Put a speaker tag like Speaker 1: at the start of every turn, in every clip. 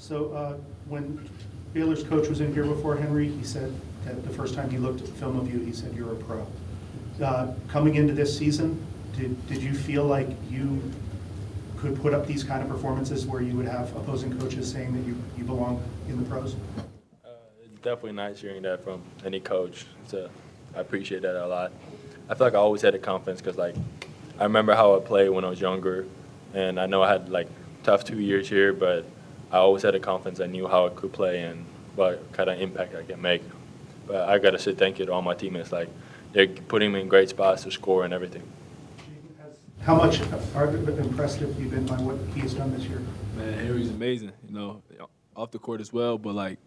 Speaker 1: So when Baylor's coach was in here before, Henri, he said that the first time he looked at the film of you, he said you're a pro. Coming into this season, did you feel like you could put up these kind of performances where you would have opposing coaches saying that you belong in the pros?
Speaker 2: It's definitely nice hearing that from any coach. So I appreciate that a lot. I feel like I always had the confidence because, like, I remember how I played when I was younger, and I know I had, like, tough 2 years here, but I always had the confidence. I knew how I could play and what kind of impact I can make. But I got to say thank you to all my teammates. Like, they're putting me in great spots to score and everything.
Speaker 1: How much impressed have you been by what he has done this year?
Speaker 3: Man, Henri's amazing, off the court as well. But, like,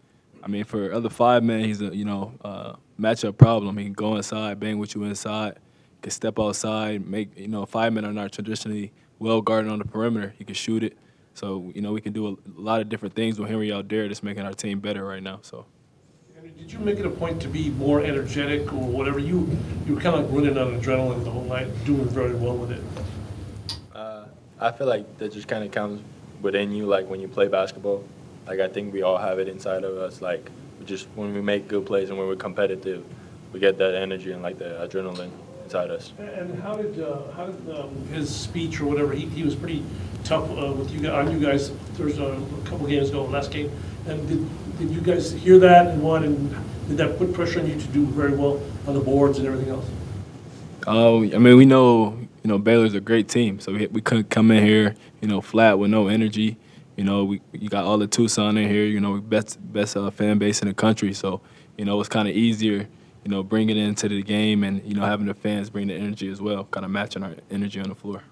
Speaker 3: I mean, for other five, man, he's a, matchup problem. He can go inside, bang with you inside, can step outside, make, five men are not traditionally well guarded on the perimeter. He can shoot it. So, we can do a lot of different things with Henri out there that's making our team better right now. So.
Speaker 4: Did you make it a point to be more energetic or whatever? You were kind of like running on adrenaline the whole night, doing very well with it.
Speaker 2: I feel like that just kind of comes within you, like when you play basketball. Like, I think we all have it inside of us. Like, when we make good plays and when we're competitive, we get that energy and like the adrenaline inside us.
Speaker 4: And how did his speech or whatever? He was pretty tough with you guys. On you guys, there was a couple games ago, last game. And did you guys hear that and what? And did that put pressure on you to do very well on the boards and everything else?
Speaker 3: I mean, we know, Baylor's a great team, so we couldn't come in here, flat with no energy. We got all the Tucson in here, best fan base in the country. So, it's kind of easier, bringing it into the game and, having the fans bring the energy as well, kind of matching our energy on the floor.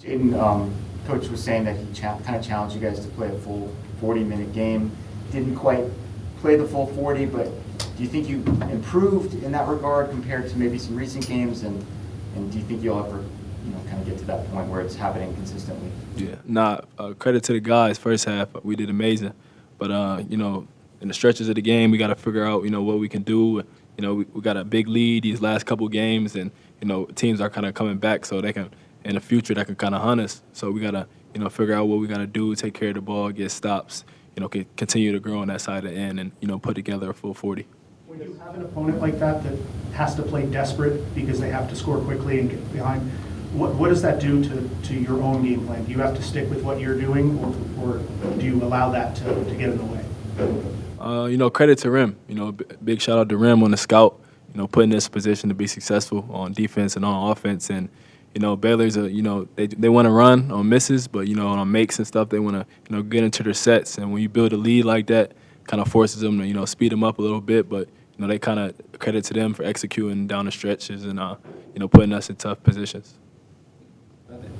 Speaker 5: Jaden, Coach was saying that he kind of challenged you guys to play a full 40-minute game. Didn't quite play the full 40, but do you think you improved in that regard compared to maybe some recent games? And do you think you'll ever, kind of get to that point where it's happening consistently?
Speaker 3: Yeah, credit to the guys. First half, we did amazing. But, in the stretches of the game, we got to figure out, what we can do. We got a big lead these last couple games, and, teams are kind of coming back so they can, in the future, that can kind of hunt us. So we got to, figure out what we got to do, take care of the ball, get stops, continue to grow on that side of the end and, put together a full 40.
Speaker 1: When you have an opponent like that has to play desperate because they have to score quickly and get behind, what does that do to your own game plan? Do you have to stick with what you're doing, or do you allow that to get in the way?
Speaker 3: Credit to Rim. Big shout out to Rim on the scout, putting us in position to be successful on defense and on offense. And, Baylor's, they want to run on misses, but, on makes and stuff, they want to, get into their sets. And when you build a lead like that, kind of forces them to, speed them up a little bit. But, they kind of credit to them for executing down the stretches and, putting us in tough positions.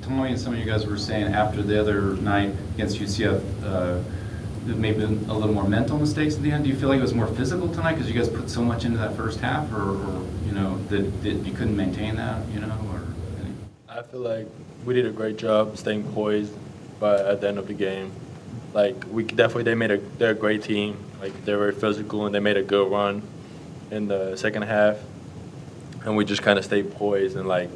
Speaker 6: Tony and some of you guys were saying after the other night against UCF, maybe a little more mental mistakes at the end. Do you feel like it was more physical tonight because you guys put so much into that first half, or that you couldn't maintain that, or anything?
Speaker 2: I feel like we did a great job staying poised, but at the end of the game, like, they're a great team. Like, they're very physical and they made a good run in the second half, and we just kind of stayed poised and like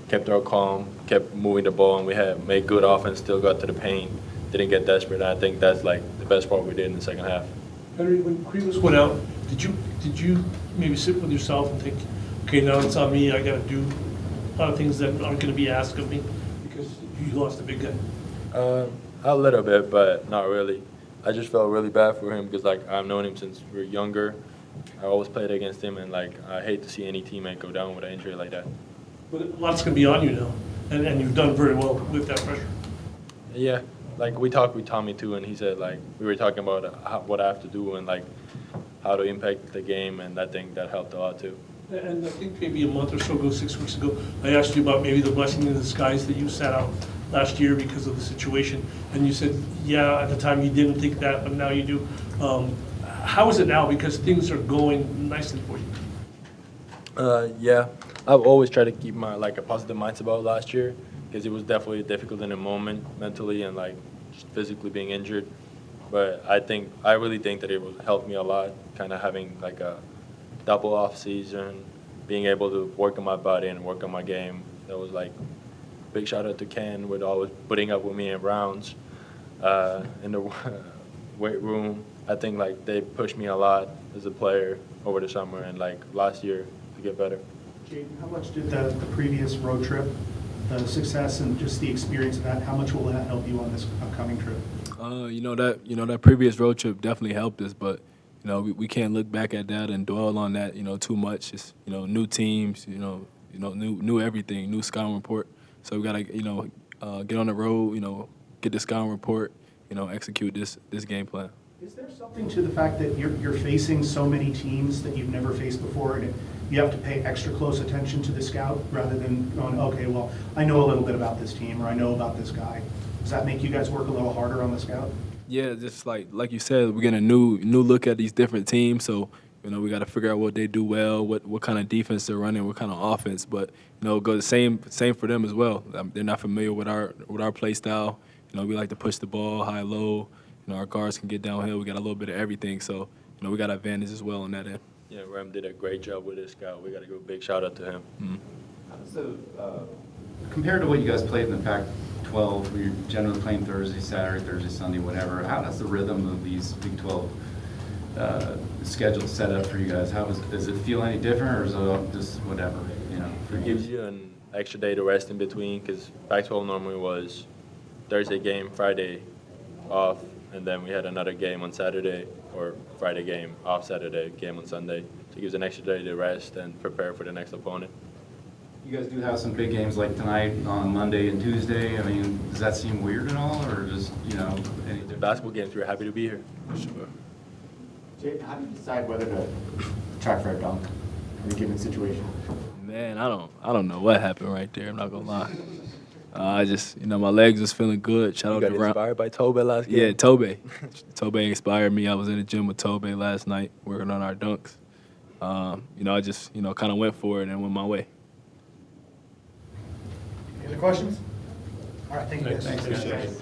Speaker 2: kept our calm, kept moving the ball, and we had made good offense, still got to the paint, didn't get desperate. And I think that's like the best part we did in the second half.
Speaker 4: Henri, when Krivas went out, did you maybe sit with yourself and think, okay, now it's on me, I got to do a lot of things that aren't going to be asked of me because you lost a big guy?
Speaker 2: A little bit, but not really. I just felt really bad for him because, like, I've known him since we were younger. I always played against him, and, like, I hate to see any teammate go down with an injury like that.
Speaker 4: But a lot's going to be on you now, and you've done very well with that pressure.
Speaker 2: Yeah, like, we talked with Tommy, too, and he said, like, we were talking about what I have to do and, like, how to impact the game, and I think that helped a lot, too.
Speaker 4: And I think maybe a month or so ago, 6 weeks ago, I asked you about maybe the blessing in disguise that you sat out last year because of the situation, and you said, yeah, at the time you didn't think that, but now you do. How is it now? Because things are going nicely for you.
Speaker 2: Yeah, I've always tried to keep a positive mindset about last year because it was definitely difficult in the moment mentally and like just physically being injured. But I really think that it will help me a lot, kind of having like a double off season, being able to work on my body and work on my game. That was like big shout out to Ken with always putting up with me in rounds. weight room. I think like they pushed me a lot as a player over the summer and like last year to get better.
Speaker 1: Jaden, how much did the previous road trip, the success and just the experience of that, how much will that help you on this upcoming trip?
Speaker 3: That previous road trip definitely helped us, but we can't look back at that and dwell on that too much. It's new teams, new everything, new scouting report. So we gotta get on the road, get the scouting report, execute this game plan.
Speaker 1: Is there something to the fact that you're facing so many teams that you've never faced before, and you have to pay extra close attention to the scout rather than going, okay, well, I know a little bit about this team or I know about this guy? Does that make you guys work a little harder on the scout?
Speaker 3: Yeah, just like you said, we're getting a new look at these different teams. So we got to figure out what they do well, what kind of defense they're running, what kind of offense. But go the same for them as well. They're not familiar with our play style. We like to push the ball high, low. Our guards can get downhill. We got a little bit of everything. So we got an advantage as well on that end.
Speaker 2: Yeah, Rem did a great job with his scout. We got to give a big shout out to him.
Speaker 3: Mm-hmm.
Speaker 6: How does compared to what you guys played in the Pac-12, where you're generally playing Thursday, Saturday, Thursday, Sunday, whatever, how does the rhythm of these Big 12 schedules set up for you guys? Does it feel any different, or is it just whatever, for
Speaker 2: It
Speaker 6: you?
Speaker 2: gives you an extra day to rest in between because Pac-12 normally was Thursday game, Friday off, and then we had another game on Saturday, or Friday game, off Saturday, game on Sunday. So it gives an extra day to rest and prepare for the next opponent.
Speaker 6: You guys do have some big games like tonight on Monday and Tuesday. I mean, does that seem weird at all, or just, any
Speaker 2: The basketball games, we're happy to be here.
Speaker 3: Sure.
Speaker 5: Jaden, how do you decide whether to try for a dunk in a given situation?
Speaker 3: Man, I don't know what happened right there. I'm not gonna lie. I just, my legs was feeling good. Shout out to Brown.
Speaker 2: inspired by Tobe last game?
Speaker 3: Yeah, Tobe. Tobe inspired me. I was in the gym with Tobe last night working on our dunks. I just, kind of went for it and went my way.
Speaker 1: Any other questions? All right, thank you guys.
Speaker 6: Thanks, guys.